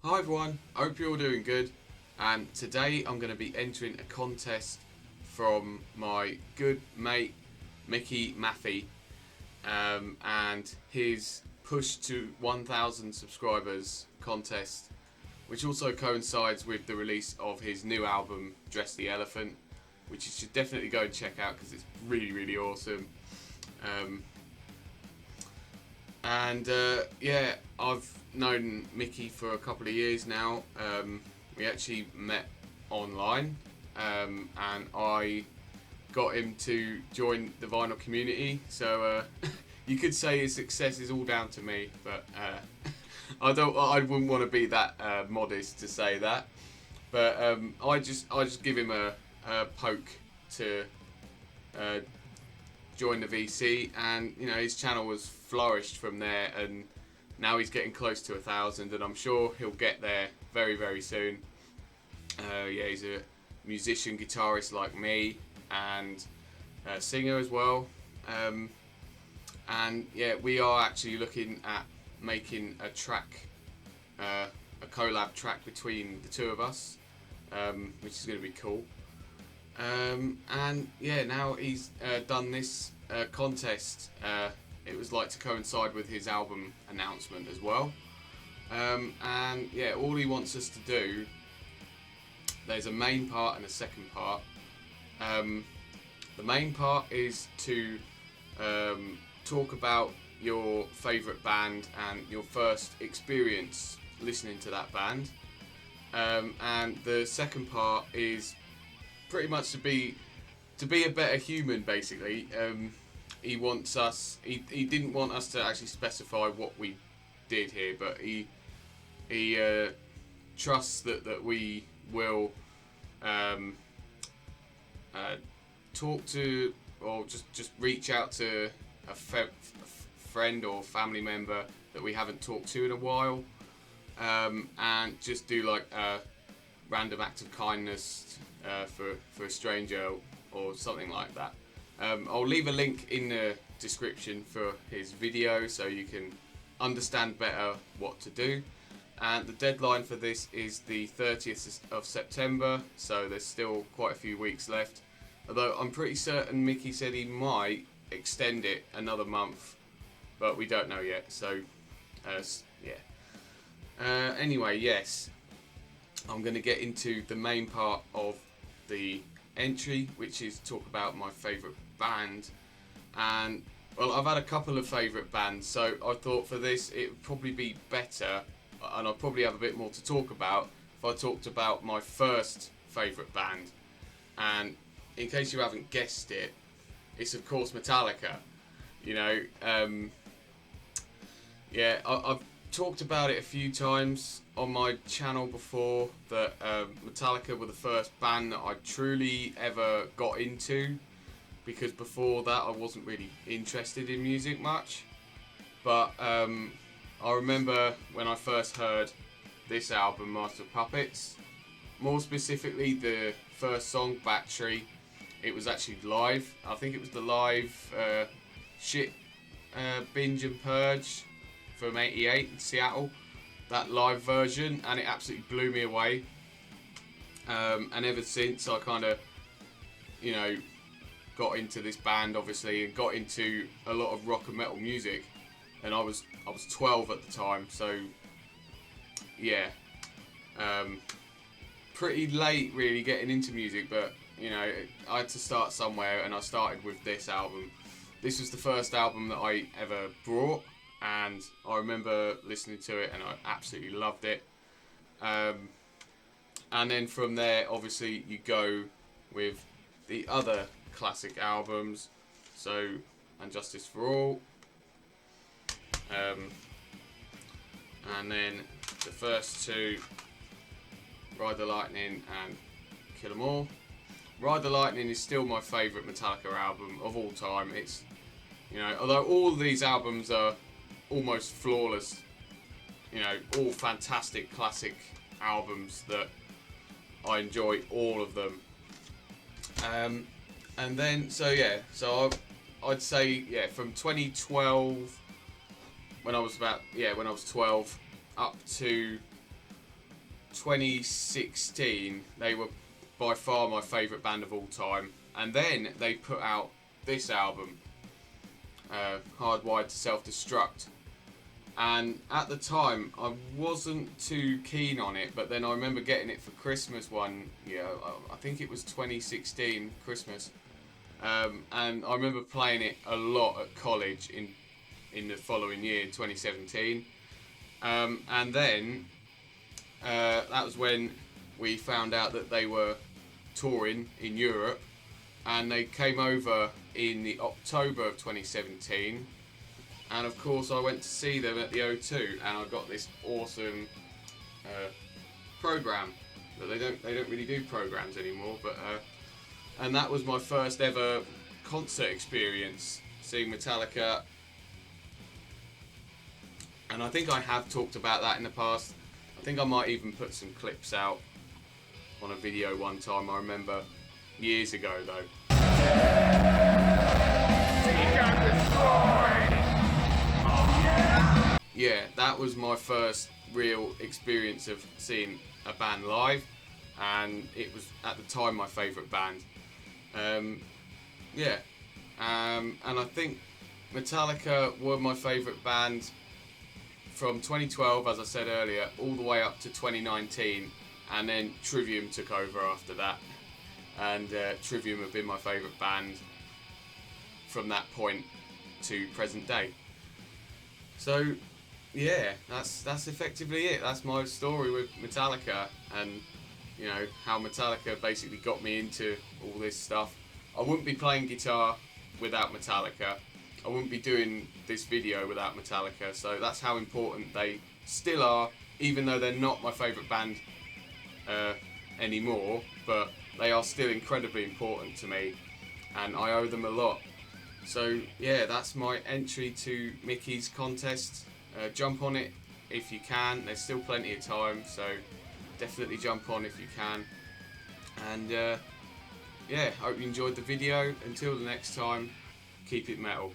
Hi everyone, hope you're all doing good, and today I'm going to be entering a contest from my good mate Mickey Maffei, and his push to 1,000 subscribers contest, which also coincides with the release of his new album Dress the Elephant, which you should definitely go and check out because it's really awesome. Yeah, I've known Mickey for a couple of years now. We actually met online, and I got him to join the vinyl community. So you could say his success is all down to me, but I wouldn't want to be that modest to say that. But I just give him a poke to join the VC, and his channel has flourished from there, and now he's getting close to 1,000, and I'm sure he'll get there very soon. Yeah, he's a musician, guitarist like me, and a singer as well. And yeah, we are actually looking at making a track, a collab track between the two of us, which is going to be cool. And yeah, now he's done this contest. It was like to coincide with his album announcement as well. And yeah, all he wants us to do, there's a main part and a second part. The main part is to talk about your favourite band and your first experience listening to that band. And the second part is pretty much to be a better human, basically. He wants us. He didn't want us to actually specify what we did here, but he trusts that we will talk to, or just reach out to a friend or family member that we haven't talked to in a while, and just do like a random act of kindness for a stranger or something like that. I'll leave a link in the description for his video so you can understand better what to do. And the deadline for this is the 30th of September, so there's still quite a few weeks left. Although I'm pretty certain Mickey said he might extend it another month, but we don't know yet. So, yeah. Anyway, yes, I'm going to get into the main part of the entry, which is talk about my favourite band. And well, I've had a couple of favourite bands, so I thought for this it would probably be better, and I'll probably have a bit more to talk about if I talked about my first favourite band. And in case you haven't guessed it, it's of course Metallica. Yeah, I've talked about it a few times on my channel before, that Metallica were the first band that I truly ever got into, because before that I wasn't really interested in music much. But I remember when I first heard this album, Master of Puppets, more specifically the first song, Battery. It was actually live. I think it was the live Binge and Purge from '88 in Seattle, that live version, and it absolutely blew me away. And ever since, I kind of, got into this band, obviously, and got into a lot of rock and metal music. And I was 12 at the time, so yeah, pretty late really getting into music. But I had to start somewhere, and I started with this album. This was the first album that I ever bought, and I remember listening to it and I absolutely loved it. And then from there, obviously, you go with the other classic albums, so And Justice for All, and then the first two, Ride the Lightning and Kill 'Em All. Ride the Lightning is still my favourite Metallica album of all time. It's, although all of these albums are almost flawless, all fantastic classic albums that I enjoy all of them. And then, so I'd say, from 2012, when I was 12, up to 2016, they were by far my favourite band of all time. And then they put out this album, Hardwired to Self-Destruct. And at the time, I wasn't too keen on it, but then I remember getting it for Christmas one year. I think it was 2016 Christmas. And I remember playing it a lot at college in the following year, 2017. And then that was when we found out that they were touring in Europe, and they came over in the October of 2017. And of course I went to see them at the O2, and I got this awesome program. But they don't really do programs anymore. But and that was my first ever concert experience, seeing Metallica. And I think I have talked about that in the past. I think I might even put some clips out on a video one time. I remember years ago though. Yeah, that was my first real experience of seeing a band live, and it was at the time my favourite band. And I think Metallica were my favourite band from 2012, as I said earlier, all the way up to 2019, and then Trivium took over after that. And Trivium have been my favourite band from that point to present day. So yeah, that's effectively it. That's my story with Metallica, and you know how Metallica basically got me into all this stuff. I wouldn't be playing guitar without Metallica. I wouldn't be doing this video without Metallica. So that's how important they still are, even though they're not my favourite band anymore. But they are still incredibly important to me, and I owe them a lot. So yeah, that's my entry to Mickey's contest. Jump on it if you can. There's still plenty of time, so definitely jump on if you can. And yeah, hope you enjoyed the video. Until the next time, keep it metal.